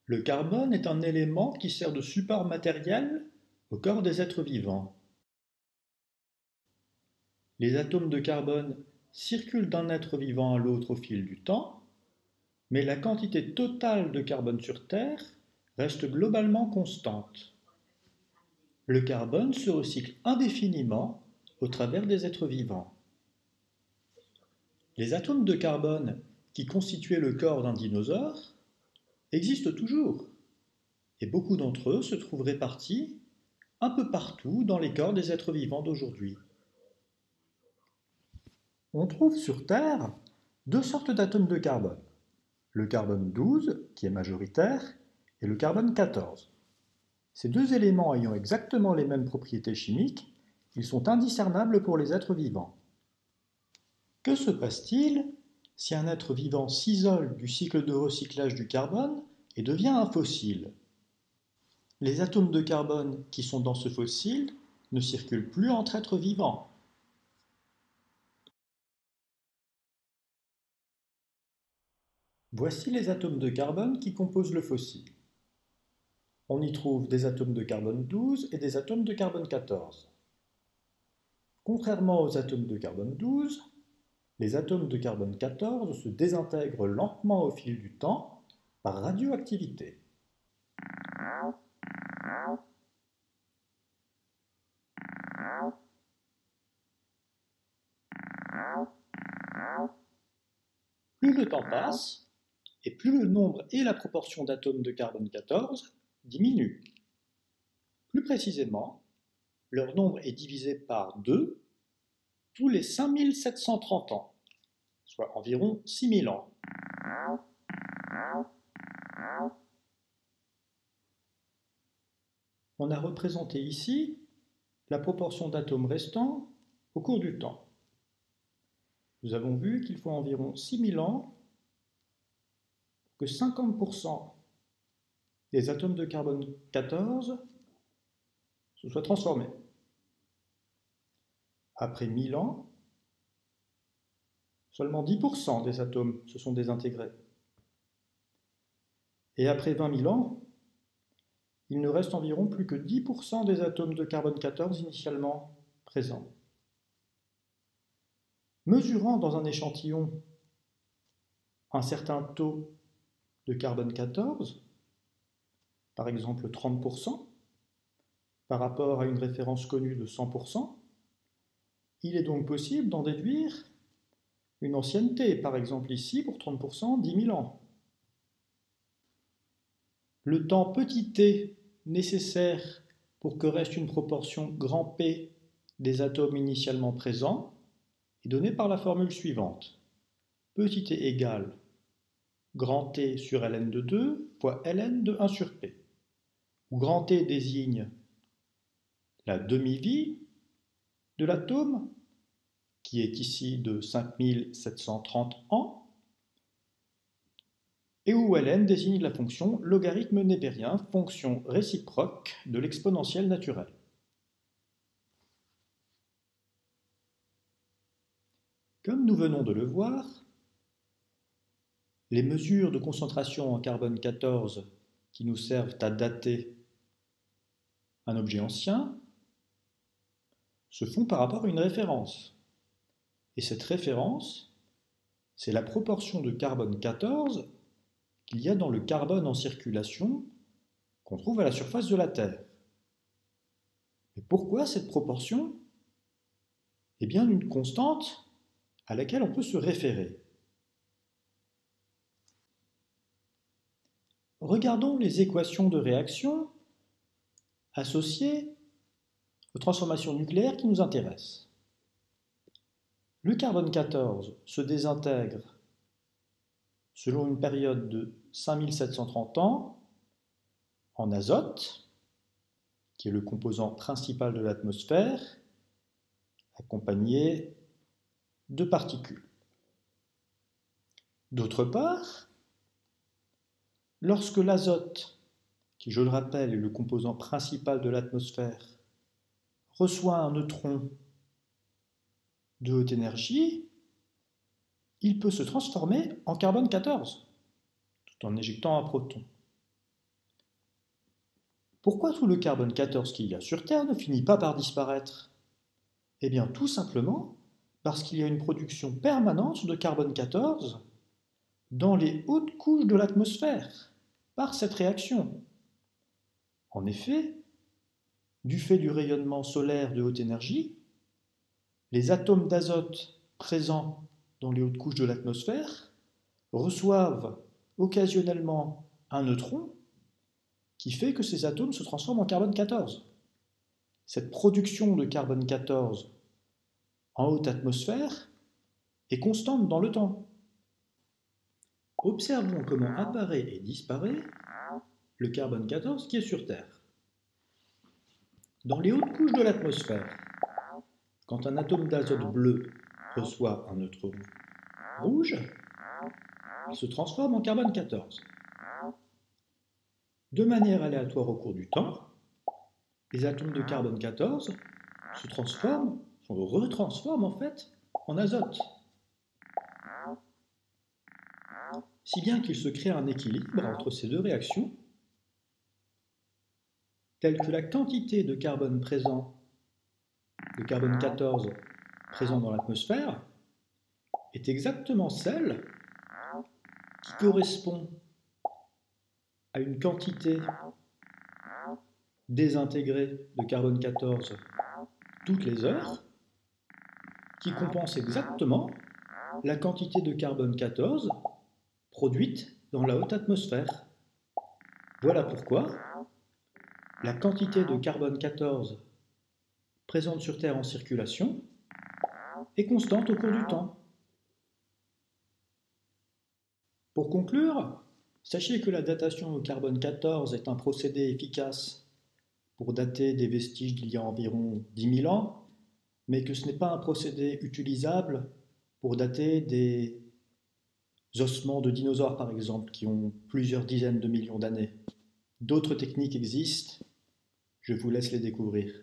Le carbone est un élément qui sert de support matériel au corps des êtres vivants. Les atomes de carbone circulent d'un être vivant à l'autre au fil du temps, mais la quantité totale de carbone sur Terre reste globalement constante. Le carbone se recycle indéfiniment au travers des êtres vivants. Les atomes de carbone qui constituaient le corps d'un dinosaure existent toujours, et beaucoup d'entre eux se trouvent répartis un peu partout dans les corps des êtres vivants d'aujourd'hui. On trouve sur Terre deux sortes d'atomes de carbone, le carbone 12, qui est majoritaire, et le carbone 14. Ces deux éléments ayant exactement les mêmes propriétés chimiques, ils sont indiscernables pour les êtres vivants. Que se passe-t-il si un être vivant s'isole du cycle de recyclage du carbone et devient un fossile? Les atomes de carbone qui sont dans ce fossile ne circulent plus entre êtres vivants. Voici les atomes de carbone qui composent le fossile. On y trouve des atomes de carbone 12 et des atomes de carbone 14. Contrairement aux atomes de carbone 12, les atomes de carbone 14 se désintègrent lentement au fil du temps par radioactivité. Plus le temps passe, et plus le nombre et la proportion d'atomes de carbone 14 diminuent. Plus précisément, leur nombre est divisé par 2 tous les 5730 ans, soit environ 6000 ans. On a représenté ici la proportion d'atomes restants au cours du temps. Nous avons vu qu'il faut environ 6000 ans pour que 50% des atomes de carbone 14 se soient transformés. Après 1000 ans, seulement 10% des atomes se sont désintégrés. Et après 20 000 ans, il ne reste environ plus que 10% des atomes de carbone 14 initialement présents. Mesurant dans un échantillon un certain taux de carbone 14, par exemple 30%, par rapport à une référence connue de 100%, il est donc possible d'en déduire une ancienneté, par exemple ici pour 30%, 10 000 ans. Le temps petit t nécessaire pour que reste une proportion grand P des atomes initialement présents est donné par la formule suivante. Petit t égale grand T sur ln de 2 fois ln de 1 sur P, où grand T désigne la demi-vie de l'atome, qui est ici de 5730 ans, et où ln désigne la fonction logarithme népérien, fonction réciproque de l'exponentielle naturelle. Comme nous venons de le voir, les mesures de concentration en carbone 14 qui nous servent à dater un objet ancien se font par rapport à une référence. Et cette référence, c'est la proportion de carbone 14 qu'il y a dans le carbone en circulation qu'on trouve à la surface de la Terre. Mais pourquoi cette proportion? Eh bien, une constante à laquelle on peut se référer. Regardons les équations de réaction associées aux transformations nucléaires qui nous intéressent. Le carbone 14 se désintègre selon une période de 5730 ans en azote, qui est le composant principal de l'atmosphère, accompagné de particules. D'autre part, lorsque l'azote, qui je le rappelle est le composant principal de l'atmosphère, reçoit un neutron de haute énergie, il peut se transformer en carbone 14, tout en éjectant un proton. Pourquoi tout le carbone 14 qu'il y a sur Terre ne finit pas par disparaître? Eh bien, tout simplement parce qu'il y a une production permanente de carbone 14 dans les hautes couches de l'atmosphère, par cette réaction. En effet, du fait du rayonnement solaire de haute énergie, les atomes d'azote présents dans les hautes couches de l'atmosphère reçoivent occasionnellement un neutron qui fait que ces atomes se transforment en carbone 14. Cette production de carbone 14 en haute atmosphère est constante dans le temps. Observons comment apparaît et disparaît le carbone 14 qui est sur Terre. Dans les hautes couches de l'atmosphère, quand un atome d'azote bleu reçoit un neutron rouge, il se transforme en carbone 14. De manière aléatoire au cours du temps, les atomes de carbone 14 se retransforment en fait en azote. Si bien qu'il se crée un équilibre entre ces deux réactions, tel que la quantité de carbone 14 présent dans l'atmosphère est exactement celle qui correspond à une quantité désintégrée de carbone 14 toutes les heures, qui compense exactement la quantité de carbone 14 produite dans la haute atmosphère. Voilà pourquoi la quantité de carbone 14 présente sur Terre en circulation est constante au cours du temps. Pour conclure, sachez que la datation au carbone 14 est un procédé efficace pour dater des vestiges d'il y a environ 10 000 ans, mais que ce n'est pas un procédé utilisable pour dater des ossements de dinosaures, par exemple, qui ont plusieurs dizaines de millions d'années. D'autres techniques existent, je vous laisse les découvrir.